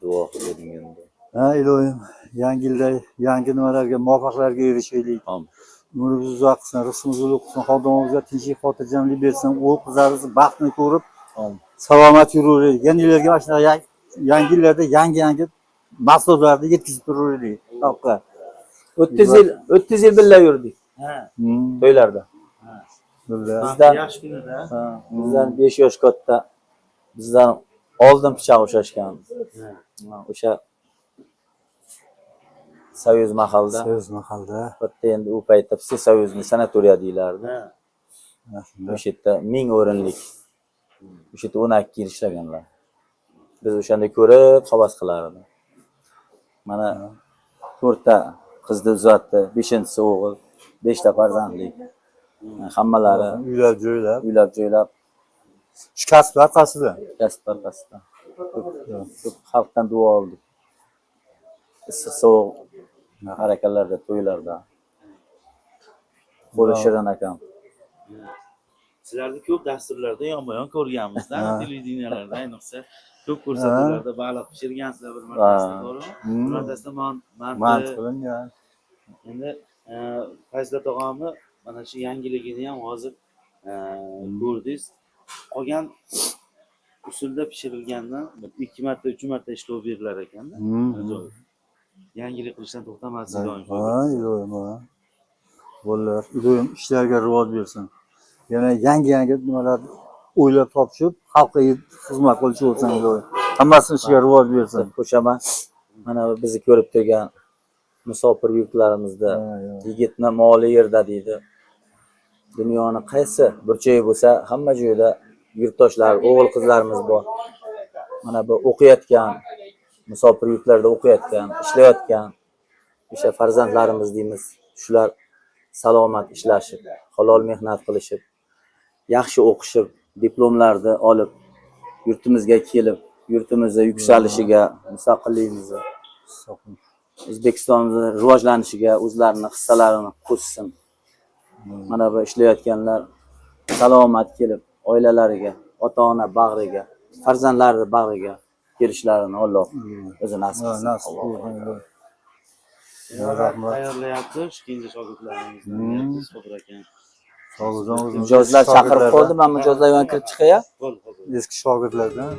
Duo qiling endi. Ha, ilohim, yangi yilda yangi nimalarga, muvaffaqiyatlarga erishaylik. Amin. Umrimiz uzoq qilsin, rizqimiz ulug' qilsin, xodimimizga tinchlik, xotirjamlik bersin, o'l qizlarimizni baxtini ko'rib, salomat yuraveraylik. Yana yillarga mana shunaqa yangi yillarda yangi mahsulotlarni yetkazib turaveraylik xalqqa. 30 yil birga yurdik. Ha. To'ylarda. Bizlar Bizdan Yaxshi kunida. bizdan 5 yosh katta. Bizdan oldin pichoq ushlashgan. O'sha Soyuz mahalda. So'z mahalda. Bitta endi u paytda Soyuzni sanatoriya deyilardi. O'sha yerda 1000 o'rinlik. O'sha yerda 12 yil ishlaganlar. Biz o'shanda ko'rib havas qilardik. Mana 4 ta qizni uzatdi, 5-inchisi o'g'il, 5 ta farzandli. Hammalari Uylab joylab. Shu kasb orqasida. kasb orqasidan. Ko'p xalqdan duo oldik. Issiq sovuq harakalarda, to'ylarda. Qo'li shirin akam. Sizlarni ko'p dasturlarda yonma-yon ko'rganmiz-da, televideniyalarda ayniqsa ko'p ko'rsatuvlarda baliq pishirgansizlar bir martasida, to'g'rimi? Bir martasida Manti qilingan. Endi Fazlat tog'amni mana shu yangiligini ham hozir ko'rdingiz. Qolgan usulda pishirilgandan 2 marta, 3 marta ishlov berilar ekanda. Ajoyib. Yangilik qilishdan to'xtamaslik doim. Iloyim. Bo'llar, iloyim ishlarga rivoj bersin. Yana yangi nimalar o'ylab topishib, xalqqa xizmat qilishni bo'lsin iloyim. Hammasini ishiga rivoj bersin. Qo'shaman. Mana bizni ko'rib turgan musofir yurtlarimizda yigitni moli yerda deydi. Dunyoni qaysi burchayi bo'lsa, hamma joyda yurtdoshlar, o'g'il qizlarimiz bor. Mana bu o'qiyotgan, musofir yurtlarda o'qiyotgan, ishlayotgan o'sha farzandlarimiz deymiz. Shular salomat ishlashib, halol mehnat qilishib, yaxshi o'qishib, diplomlarni olib, yurtimizga kelib, yurtimizning yuksalishiga, mustaqilligimizga, O'zbekistonning rivojlanishiga o'zlarining hissalarini qo'shsin. Mana bu ishlayotganlar salomat kelib, oilalariga, ota-ona bag'riga, farzandlari bag'riga kelishlarini Alloh o'zi nasib qilsin. Rahmat. Tayyorlayapti keyingi shogirdlaringizni, Sobir aka. Mijozlar chaqirib qoldi, men mijozlar bilan kirib chiqay. Eski shogirdlardan.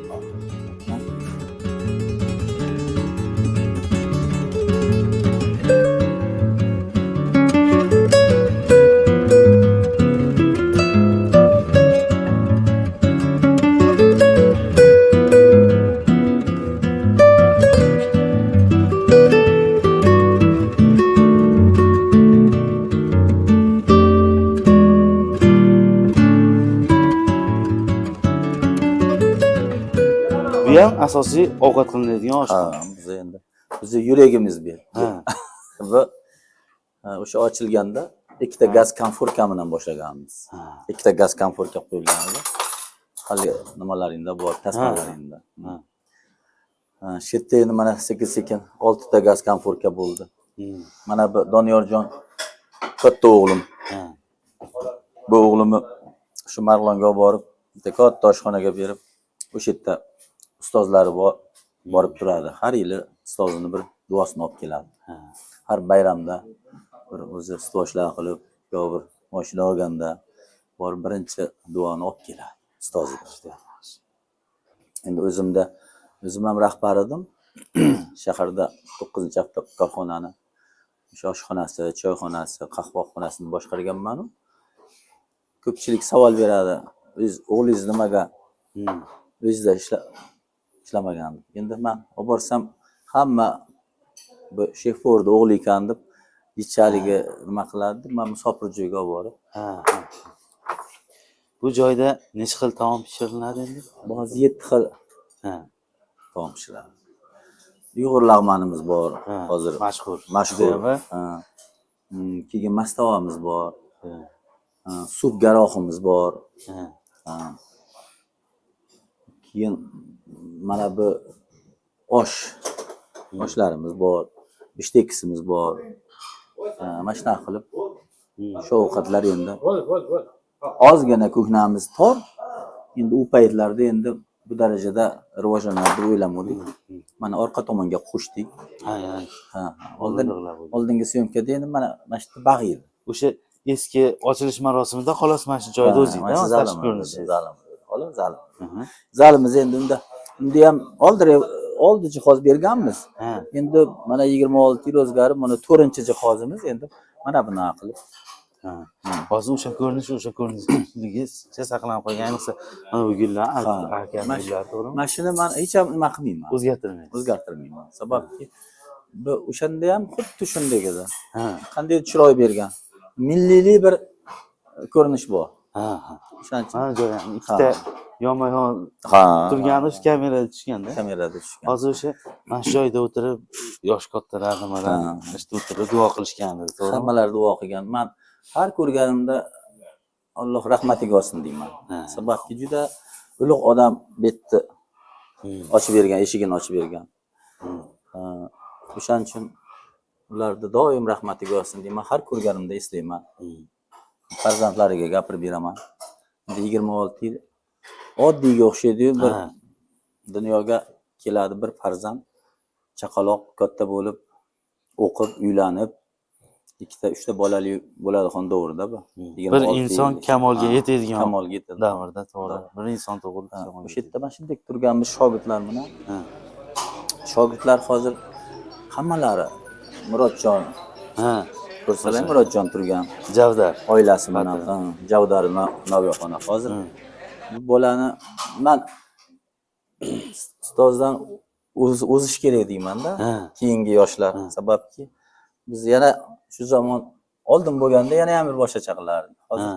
Bu ham asosiy ovqat qilinadigan oshxona. Biz endi bizni yuragimiz bu. Va o'sha ochilganda ikkita gaz konforka bilan boshlaganmiz. Ikkita gaz konforka qo'yilgan edi. Hali nimalaringda bor, tasmalaringda. Shu yerda endi mana sekin-sekin 6 ta gaz konforka bo'ldi. Mana bu Doniyorjon katta o'g'lim. Bu o'g'limni shu Marg'ilonga olib borib, bitta katta oshxonaga berib, o'sha yerda ustozlari borib turadi. Har yili ustozini bir duosini olib keladi. Har bayramda bir o'zi ustoshlar qilib, yo bir mashina olganda borib birinchi duoni olib keladi ustoziga. Endi o'zim ham rahbar edim. Shaharda 9-hafta korxonani o'sha oshxonasi, choyxonasi, qahvaxonasini boshqarganman. Ko'pchilik savol beradi. O'g'lingiz nimaga o'zida ishlamagan? Endi men olib borsam hamma bu shefforda o'g'li ekan deb yechaliga nima qiladi? Men musofir joyga olib borib. Bu joyda necha xil taom pishiriladi endi? Ba'zi 7 xil taom pishiradi. Uyg'ur lag'manimiz bor, hozir mashhur. Keyin mastavamiz bor. Sup garohimiz bor. Keyin mana bu oshlarimiz bor, bishtekisimiz bor. Mana shunaqa qilib shu ovqatlar endi ozgina ko'hnamiz tor. Endi u paytlarda endi bu darajada rivojlanadi deb o'ylamadik. Mana orqa tomonga qo'shdik. Oldingi syomkada endi mana shu yerda bag' edi. O'sha eski ochilish marosimida xolos mana shu joyda o'zingda tashqi ko'rinishi. Zalim. Zalimiz endi unda ham oldi jihoz berganmiz. Endi mana 26 yil o'zgarib, mana 4-jihozimiz endi mana bunaqa qilib Ha. Hozir o'sha ko'rinishligi saqlanib qolgan, ayniqsa mana bu gullar, arka gullar, to'g'rimi? Mana shuni men hech ham nima qilmayman. O'zgartirmaysiz. O'zgartirmayman. Sababki bu o'shanda ham xuddi shunday edi. Ha. Qanday chiroy bergan. Milliylik bir ko'rinish bor. Ha. O'shaning uchun Mana joy ham ikkita yonma-yon turgani shu kamerada tushganda. kamerada tushgan. Hozir o'sha mana shu joyda o'tirib, yosh kattalar nimalar, ishda o'tirib duo qilishgan edi, to'g'rimi? Hammalar duo qilgan. Men har ko'rganimda Alloh rahmatiga olsin deyman. Sababki juda ulug' odam betni ochib bergan, eshigini ochib bergan. O'shaning uchun ularni doim rahmatiga olsin deyman. Har ko'rganimda eslayman. Farzandlariga gapirib beraman. 26 yil oddiyga o'xshaydi-yu, bir dunyoga keladi bir farzand, chaqaloq katta bo'lib, o'qib, uylanib, ikkita, uchta bolali bo'ladi xondovrda bu. Bir inson kamolga yetadigan kamolga yetadi. davrda, to'g'ri. Bir inson tug'ilib kamolga. O'sha yerda mana shunday turganmiz shogirdlar bilan. Shogirdlar hozir hammalari Murodjon. Ha. Ko'rsalar Murodjon turgan. Javdar. Oilasi bilan Javdar Noviyoxona. Hozir bu bolani men ustozdan o'zish kerak deyman-da. Keyingi yoshlar, sababki biz yana shu zamon oldin bo'lganda yana ham bir boshqacha qilardik. Hozir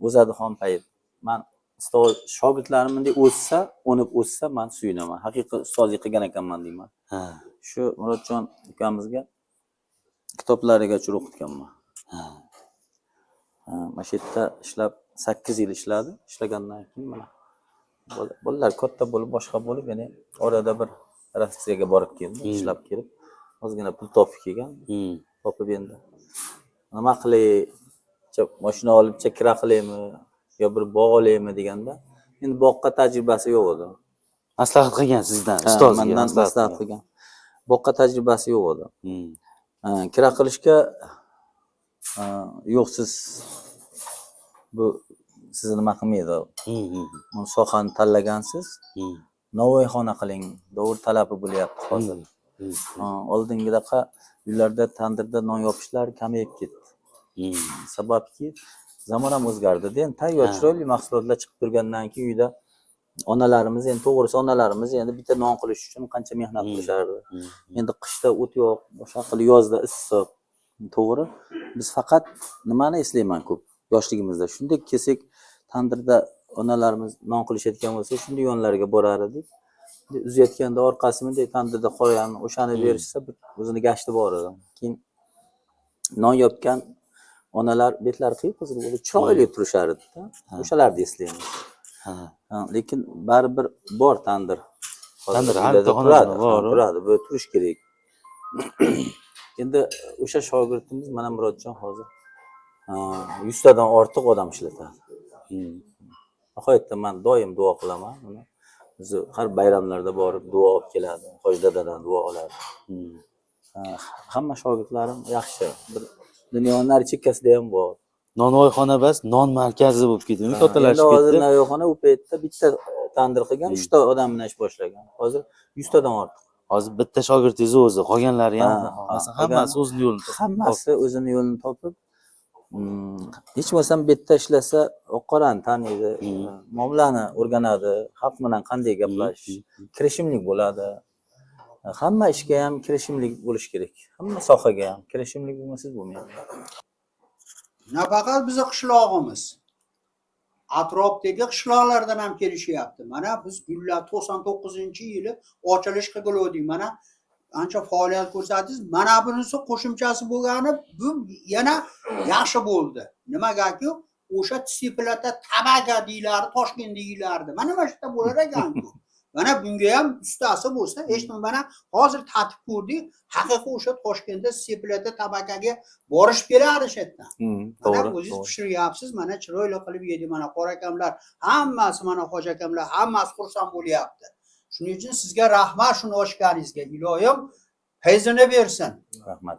o'zadigan payt. Men ustoz shogirdlarim bunday o'nib o'ssa, men suyunaman. Haqiqiy ustozlik qilgan ekanman deyman. Shu Murodjon ukamizga kitoblariga chur o'qitganman. Mana shu yerda ishlab 8 yil ishladi. Ishlagandan keyin mana bolalar katta bo'lib, boshqa bo'lib, yana orada bir Rossiyaga borib keldi, ishlab kelib, ozgina pul topib kelgan. Topib endi nima qilay, mashina olib kira qilaymi yo bir bog' olaymi deganda, endi bog'qa tajribasi yo'q edi. Maslahat qilgan sizdan, ustozga mendan maslahat qilgan. Bog'qa tajribasi yo'q edi. Kira qilishga yo'q, siz bu sizni nima qilmaydi. Sohani tanlagansiz. Novvoyxona qiling. Davr talabi bo'lyapti hozir. Oldingidaqa uylarda tandirda non yopishlar kamayib ketdi. Sababki zamon ham o'zgardi. Endi tayyor chiroyli mahsulotlar chiqib turgandan keyin uyda onalarimiz, endi to'g'risi onalarimiz endi bitta non qilish uchun qancha mehnat qilishardi. Endi qishda o't yo'q, boshqa qilib yozda issiq. To'g'ri. Biz faqat nimani eslayman ko'p yoshligimizda. Shunday kelsak, tandirda onalarimiz non qilishayotgan bo'lsa, shunday yonlariga borar edik. Uzayotganda orqasi bunday tandirda qolgan, o'shani berishsa, o'zini gashti bor edi. Keyin non yopgan onalar betlari qiyib-qizil bo'lib chiroyli turishar edi-da. O'shalarni eslaymiz. Lekin baribir bor tandir. Tandir hatto xonada bor. Turadi, bu turish kerak. Endi o'sha shogirdimiz mana Murodjon hozir 100 tadan ortiq odam ishlatadi. Nihoyatda men doim duo qilaman uni. Biz har bayramlarda borib duo olib keladi. Hoji dadadan duo oladi. Hamma shogirdlarim yaxshi. Bir dunyoning nari chekkasida ham bor. Nonvoyxona bas, non markazi bo'lib ketdi. Kattalashib ketdi. Hozir nonvoyxona u paytda bitta tandir qilgan, 3 ta odam bilan ish boshlagan. Hozir 100 tadan ortiq. Hozir bitta shogirdingiz o'zi, qolganlari ham hammasi o'zini yo'lini topib. Hammasi o'zini yo'lini topib, hech bo'lmasa bitta ishlasa, oqqorani taniydi, muomalani o'rganadi, xalq bilan qanday gaplash, kirishimlik bo'ladi. Hamma ishga ham kirishimlik bo'lish kerak. Hamma sohaga ham kirishimlik bo'lmasiz bo'lmaydi. Nafaqat bizning qishlog'imiz, atrofdagi qishloqlardan ham kelishyapti. Mana biz Gullar 99-yili ochilish qilgandik. Mana ancha faoliyat ko'rsatdingiz. Mana bunisi qo'shimchasi bo'lgani, bu yana yaxshi bo'ldi. Nimagaki o'sha Tsiplata tabaga deyiladi, Toshkentdagilardi. Mana shu yerda bo'lar ekan-ku. Mana bunga ham ustasi bo'lsa, hech nima mana hozir tatib ko'rdik. Haqiqiy o'sha Toshkentda Tsiplata tabakaga borish kerak o'sha yerdan. To'g'ri. O'zingiz pishiryapsiz, mana chiroyli qilib yedi. Mana qora akamlar, hammasi mana hoji akamlar, hammasi xursand bo'lyapti. Shuning uchun sizga rahmat shuni ochganingizga. Iloyim fayzini bersin. Rahmat.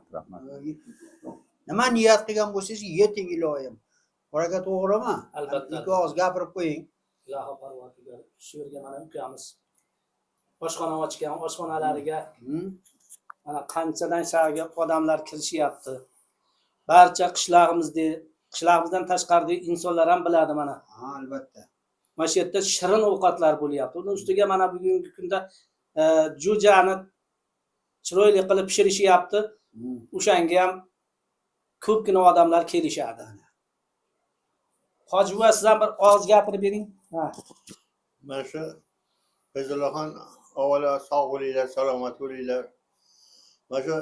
Nima niyat qilgan bo'lsangiz, yeting iloyim. Qora aka to'g'rimi? Albatta. Ikki og'iz gapirib qo'ying. Ilohi parvardiga shu yerga mana ukamiz oshxona ochgan, oshxonalariga mana qanchadan shagi odamlar kirishyapti. Barcha qishlog'imizda qishlog'imizdan tashqaridagi insonlar ham biladi mana. Ha, albatta. Mana shu yerda shirin ovqatlar bo'lyapti. Uning ustiga mana bugungi kunda jo'jani chiroyli qilib pishirishyapti. O'shanga ham ko'pgina odamlar kelishadi. Hoji buva, siz ham bir og'iz gapirib bering. Ha. Mana shu Fayzullaxon avvalo sog' bo'linglar, salomat bo'linglar. Mana shu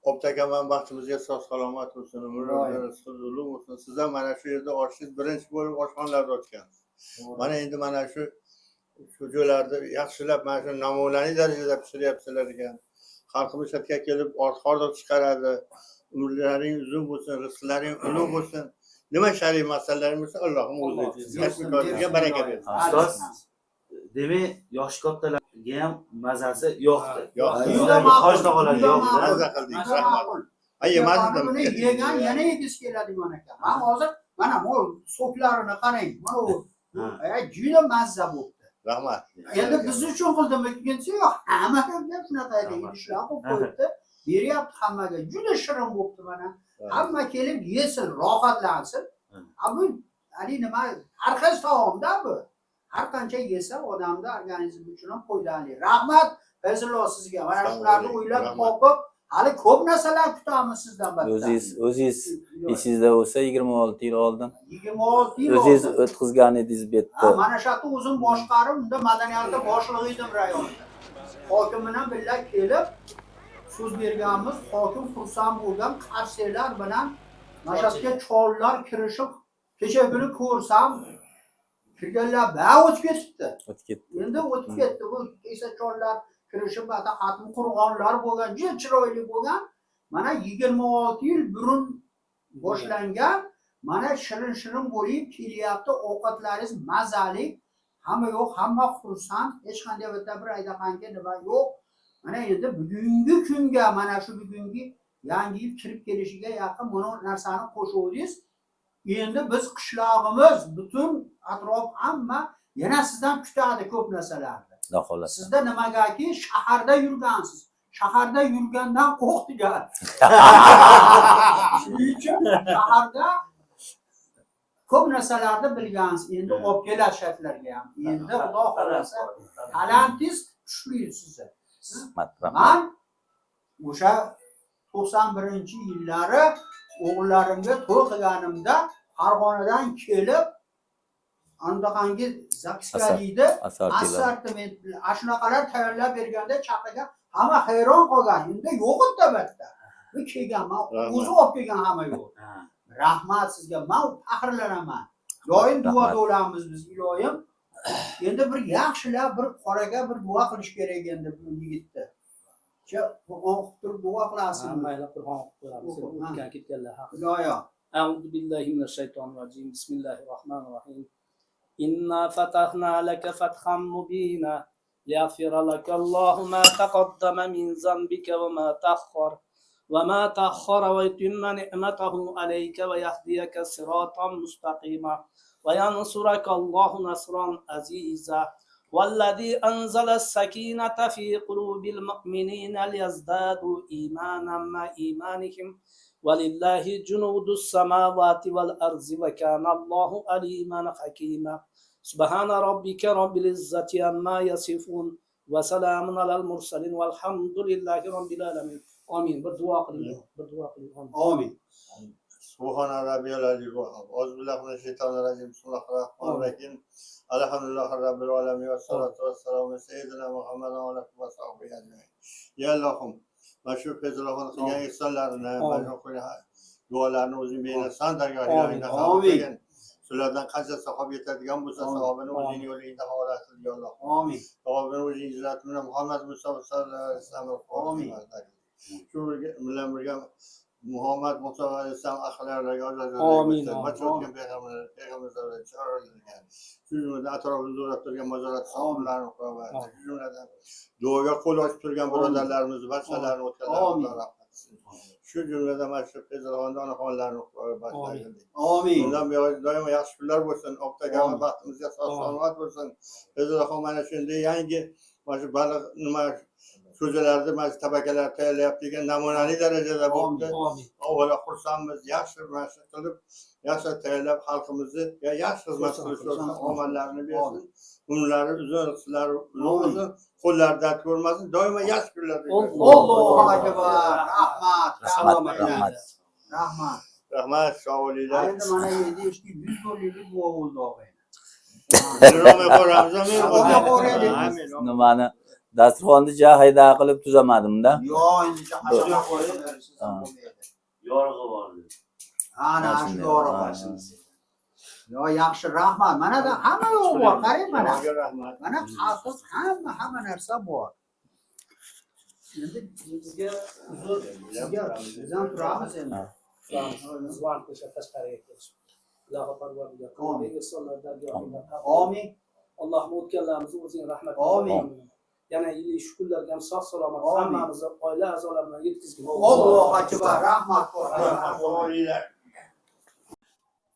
optakaman baxtimizga sog' salomat bo'lsin, umringiz uzun bo'lsin. Siz ham mana shu yerda oshingiz birinchi bo'lib oshxonalarda o'tgansiz. Mana endi mana shu joylarda yaxshilab mana shu namunali darajada pishiryapsizlar ekan. Xalqimiz chetga kelib hordiq chiqaradi. Umrlaring uzun bo'lsin, rizqlaring ulug' bo'lsin. Nima shariy masalalaring bo'lsa Allohim o'zi sizga baraka bersin. Ustoz, demak, yosh kattalarga ham mazasi yo'qdi. Hoj tog'alar yo'qdi. Mazza qildingiz, rahmat. Yemasdim. Yegan yana yegisi keladigan ekan. Men hozir mana bu so'klarini qarang. Mana u juda mazza bo'ldi. Rahmat. Endi biz uchun qildimi degancha yo'q, hammaga shunaqa idishlar qo'yib qo'yibdi. Beryapti hammaga. Juda shirin bo'libdi mana. Hamma kelib yesin, rohatlansin. Bu hali nima, har xil taomda bu. Har qancha yesa odamda organizmi uchun ham foydali. Rahmat Fayzullo sizga. Mana shularni o'ylab topib, hali ko'p narsalar kutamiz sizdan battar. O'zingiz esingizda bo'lsa 26 yil oldin 26 yil o'zingiz o'tkazgan edingiz bu yerda. Mana shu yerda o'zim boshqarib, unda madaniyatda boshlig'i edim rayonda. Hokim bilan birga kelib so'z berganmiz, hokim xursand bo'lgan, qarshilar bilan mana shu yerga chollar kirishib, kecha kuni ko'rsam kirganlar o'tib ketibdi. O'tib ketdi. Endi o'tib ketdi. Bu esa chollar kirishib, ba'da xatm qurg'onlar bo'lgan, juda chiroyli bo'lgan. Mana 26 yil burun boshlangan, mana shirin bo'lib kelyapti. Ovqatlaringiz mazali, hamma yo'q, hamma xursand, hech qanday bitta bir aydaqanga nima yo'q. Mana endi bugungi kunga, mana shu bugungi yangi yil kirib kelishiga yaqin mana narsani qo'shuvdingiz. Endi biz qishlog'imiz, butun atrof hamma yana sizdan kutadi ko'p narsalarni. Xudo xolasa. Sizda nimagaki shaharda yurgansiz. Shaharda yurgandan qo'rqdigan. Shuning uchun shaharda ko'p narsalarni bilgansiz. Endi olib keladi shaharlarga ham. Endi Xudo xolasa talantingiz kuchli sizni. Siz men o'sha 91-yillari o'g'illarimga to'y qilganimda Farg'onadan kelib andaqangi zapiska deydi, assortiment, ashunaqalar tayyorlab berganda chaqirgan, hamma hayron qolgan. Endi yo'q tabatda. Bu kelgan, o'zi olib kelgan hamma yo'q. Rahmat sizga, men faxrlanaman. Doim duo bo'lamiz biz, iloyim. Endi bir yaxshilab bir qoraga bir duo qilish kerak endi bu yigitni. Duo qilasin. Mayli, Qur'on o'qib qo'yamiz. O'tgan ketganlar haqida. Iloyo. A'udhu billahi minash shaytonir rojim. Bismillahir rohmanir rohim. Inna fatahna laka fathan mubina liyaghfira laka Allohu ma taqaddama min zanbika wa ma ta'akhkhar wa ma ta'akhkhara wa yutimma ni'matahu alayka wa yahdiyaka siratan mustaqima wa yansuraka Allahu nasran aziza. والذي أنزل السكينة في قلوب المؤمنين ليزدادوا إيمانا مع إيمانهم ولله جنود السماوات والأرض وكان الله عليما حكيما سبحان ربك رب العزة عما يصفون وسلام على المرسلين والحمد لله رب العالمين آمين. بالدعاء قليل آمين. سبحان ربي العلي الوهاب. أعوذ بالله من الشيطان الرجيم. بسم الله الرحمن الرحيم. الحمد لله رب العالمين والصلاة والسلام على سيدنا محمد وعلى آله وصحبه أجمعين. يا اللهم مشهور Fayzullaxon qilgan ihsonlarini, duolarni o'zing berasan dargohingda qabul qilgin. Sizlardan qancha savob yetadigan bo'lsa, savobini o'zing yo'lingda havola qil, ya Alloh. Amin. Savobini o'zing izzat bilan Muhammad Mustafa sallallohu alayhi vasallam. Amin. Shu bilan birga Muhammad Mustafa alayhi vasallam axloqlarga Amin. Shuningdek atrofimizda o'rab turgan mazorat sahoblarini qo'yib, jumladan duoga qo'l ochib turgan birodarlarimizni barchalarini o'tkazadi. Shu jumladan mana shu Fayzullaxonda onaxonlarni qo'yib, amin. Undan doimo yaxshi kunlar bo'lsin, optagama baxtimizga sog' salomat bo'lsin. Fayzullaxon mana shunday yangi mana shu baliq nima so'zalarni mana shu tabakalar tayyorlayapti degan namunali darajada bo'libdi. Amin. Avvalo xursandmiz, yaxshi mashq qilib, yaxshi tayyorlab xalqimizga yaxshi xizmat qilishga omadlarini bersin. Umrlari uzun, qishlari uzun bo'lsin, qo'llari dard ko'rmasin, doimo yaxshi kunlarda. Allohu akbar. Rahmat. Rahmat. Rahmat. Rahmat, sog' bo'linglar. Endi mana 700 dollarlik bu bo'ldi og'ay. Rahmat ko'ramiz, amin. Nimani dasturxonni hayda qilib tuzamadimda. Yo'q, endi jahannam qo'yib. Yorug'i bor. Ana shu yorug' bo'lsin. Yo yaxshi rahmat. Mana da hamma yo'q bor. Qarang mana. Rahmat. Mana xavfsiz hamma narsa bor. Endi bizga uzr, bizdan turamiz endi. Zuvon qo'sha tashqariga kelish. Alloh parvardigor Amin. insonlar dargohida Amin. Allohim o'tganlarimizni o'zing rahmat Amin. Yana iliy shukrlarga ham sog' salomat hammamizni oila a'zolarini yetkazgin. Allohu akbar. Rahmat. Rahmat, sog' bo'linglar.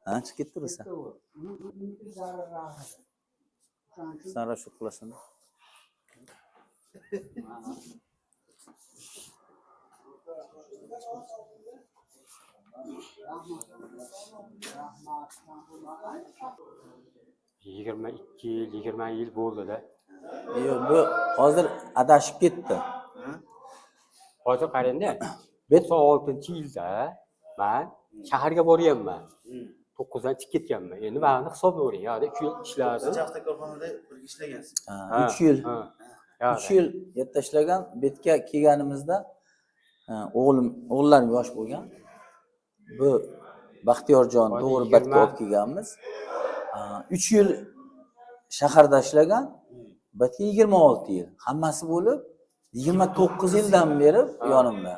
Ha, chiqib ketdi bo'lsa. Sen rashk qilasan. Yigirma 20 yil bo'ldi-da. Yo'q, bu hozir adashib ketdi. Hozir qarangda, 96-yilda men shaharga boryapman. 9dan chiqib ketganman. Endi meni hisobga o'ring. Yo'qda 2 yil ishladim. Jafta korxonada birga ishlagansiz. 3 yil. 3 yil yerda ishlagan, betga kelganimizda o'g'illarim yosh bo'lgan. Bu Baxtiyorjon to'g'ri batga olib kelganmiz. 3 yil shaharda ishlagan, batga 26 yil. Hammasi bo'lib 29 yildan beri yonimda.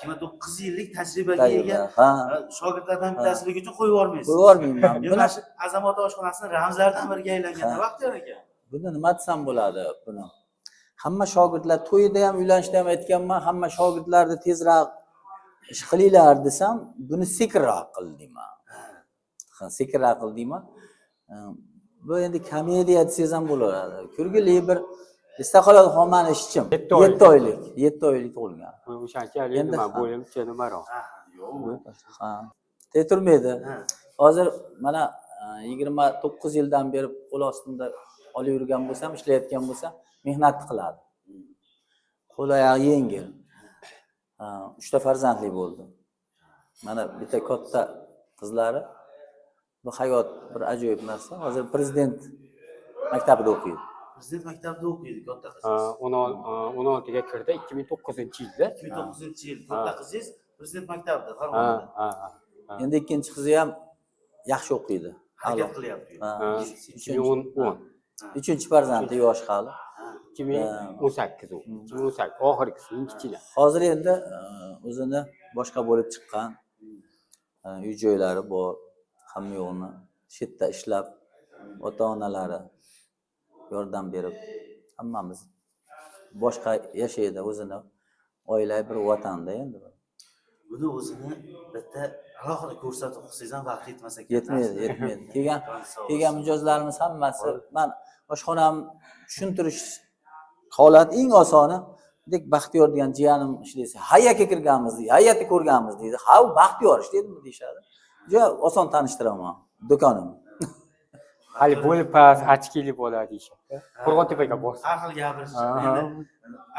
29 yillik tajribaga ega shogirdlardan bittasizlik uchun qo'yib yubormaysiz. Qo'yib yubormayman. Mana shu Azamot oshxonasining ramzlaridan biriga aylangan Baxtiyor aka. Buni nima desam bo'ladi buni? Hamma shogirdlar to'yida ham, uylanishda ham aytganman, hamma shogirdlarni tezroq ish qilinglar desam, buni sekinroq qil deyman. Sekinroq qil deyman. Bu endi komediya desangiz ham bo'ladi. Kulgili bir esda qoladi xomani ishchim. 7 oylik tug'ilgan. O'shancha endi men bo'limcha nimaroq. Ha. Turmaydi. Hozir mana 29 yildan beri qo'l ostimda olib yurgan bo'lsam, ishlayotgan bo'lsam, mehnat qiladi. Qo'l oyog'i yengil. 3 ta farzandli bo'ldi. Mana bitta katta qizlari. Bu hayot bir ajoyib narsa. Hozir prezident maktabida o'qiydi. Prezident maktabida o'qiydi katta qiz. 16 ga kirdi 2009-yilda. 2009-yil katta qizingiz prezident maktabida Farg'onada. Endi ikkinchi qizi ham yaxshi o'qiydi. Harakat qilyapti. 2010. Uchinchi farzandi yosh hali. 2018 u. 2018 oxirgisi, eng kichkina. Hozir endi o'zini boshqa bo'lib chiqqan. Uy-joylari bor, hamma yo'qni shu yerda ishlab, ota-onalari yordam berib, hammamiz boshqa yashaydi o'zini oila bir vatanda endi. Buni o'zini bitta alohida ko'rsatib qilsangiz ham vaqt yetmas ekan. Yetmaydi. Kelgan mijozlarimiz hammasi men oshxonam tushuntirish holat eng osoni. Dek Baxtiyor degan jiyanim ishlaysa, hayyaga kirganmiz deydi, hayyatni ko'rganmiz deydi. Ha, u Baxtiyor ishlaydimi deyshadi. Juda oson tanishtiraman do'konim. Hali bo'lib pas ochkili bo'ladi deyshadi. Qo'rg'ontepaga borsa. Har xil gapirish. Endi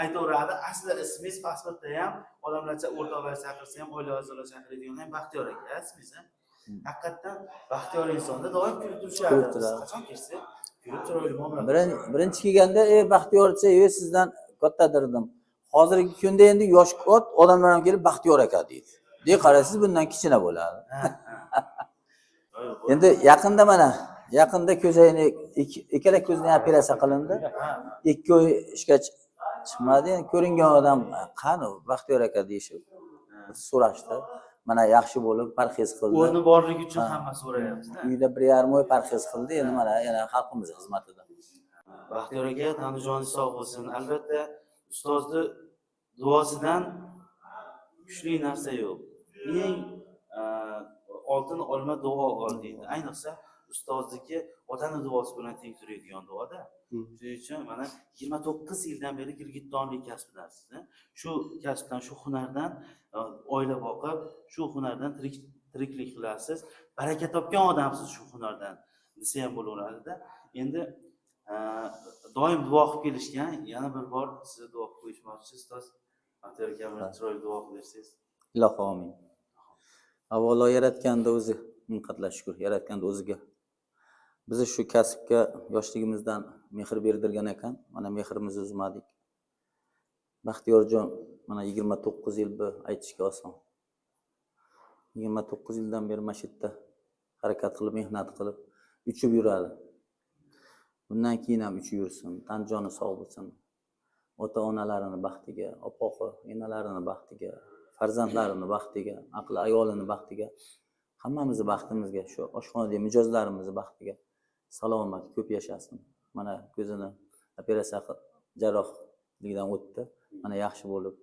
aytaveradi, aslida ismingiz pasportda ham odamlarcha o'rtoqlar chaqirsa ham, oila a'zolar chaqiradigan ham Baxtiyor aka, ismingiz. Haqiqatdan Baxtiyor insonda doim kulib turishadi. Qachon kelsa, kulib chiroyli muomala. Birinchi kelganda, Baxtiyorcha, sizdan kattadirdim. Hozirgi kunda endi yosh kot odamlar ham kelib Baxtiyor aka deydi. Deb qaraysiz, bundan kichkina bo'ladi. Endi yaqinda ko'zayni ikkala ko'zni operatsiya qilindi. 2 oy ishga chiqmadi. Endi ko'ringan odam qani Baxtiyor aka deyishib so'rashdi. Mana yaxshi bo'lib parhez qildi. O'rni borligi uchun hamma so'rayapti-da. Uyda 1,5 oy parhez qildi. Endi mana yana xalqimiz xizmatida. Baxtiyor aka, tanijoningiz sog' bo'lsin. Albatta, ustozni duosidan kuchli narsa yo'q. Eng oltin olma duo ol deydi. Ayniqsa ustozniki otani duosi bilan teng turadigan duoda. Shuning uchun mana 29 yildan beri girgittonlik kasbidasiz. Shu kasbdan, shu hunardan oila boqib, shu hunardan tiriklik qilasiz. Baraka topgan odamsiz shu hunardan desa ham bo'laveradi-da. Endi doim duo qilib kelishgan, yana bir bor sizni duo qilib qo'yishmoqchi ustoz. Atir kamar chiroyli duo qilsangiz. Ilohi amin. Avvalo yaratganda o'zi, ming qatla shukr, yaratganda o'ziga. Biz shu kasbga yoshligimizdan mehr berdirgan ekan, mana mehrimizni uzmadik. Baxtiyorjon, mana 29 yil bu aytishga oson. 29 yildan beri mana shu yerda harakat qilib, mehnat qilib, uchib yuradi. Bundan keyin ham uchib yursin, tan joni sog' bo'lsin. Ota-onalarini baxtiga, opa-opa, enalarini baxtiga, farzandlarini baxtiga, aqli ayolini baxtiga, hammamizni baxtimizga, shu oshxonadagi mijozlarimizni baxtiga salomat, ko'p yashasin. Mana ko'zini operatsiya jarrohlikdan o'tdi. Mana yaxshi bo'lib.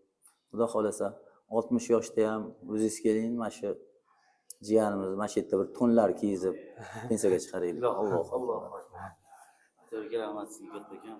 Xudo xolasa 60 yoshda ham o'zingiz keling, mana shu jiyanimiz mana shu yerda bir to'nlar kiyizib pensiyaga chiqaraylik. Alloh. Atirga rahmat sizga katta ekan.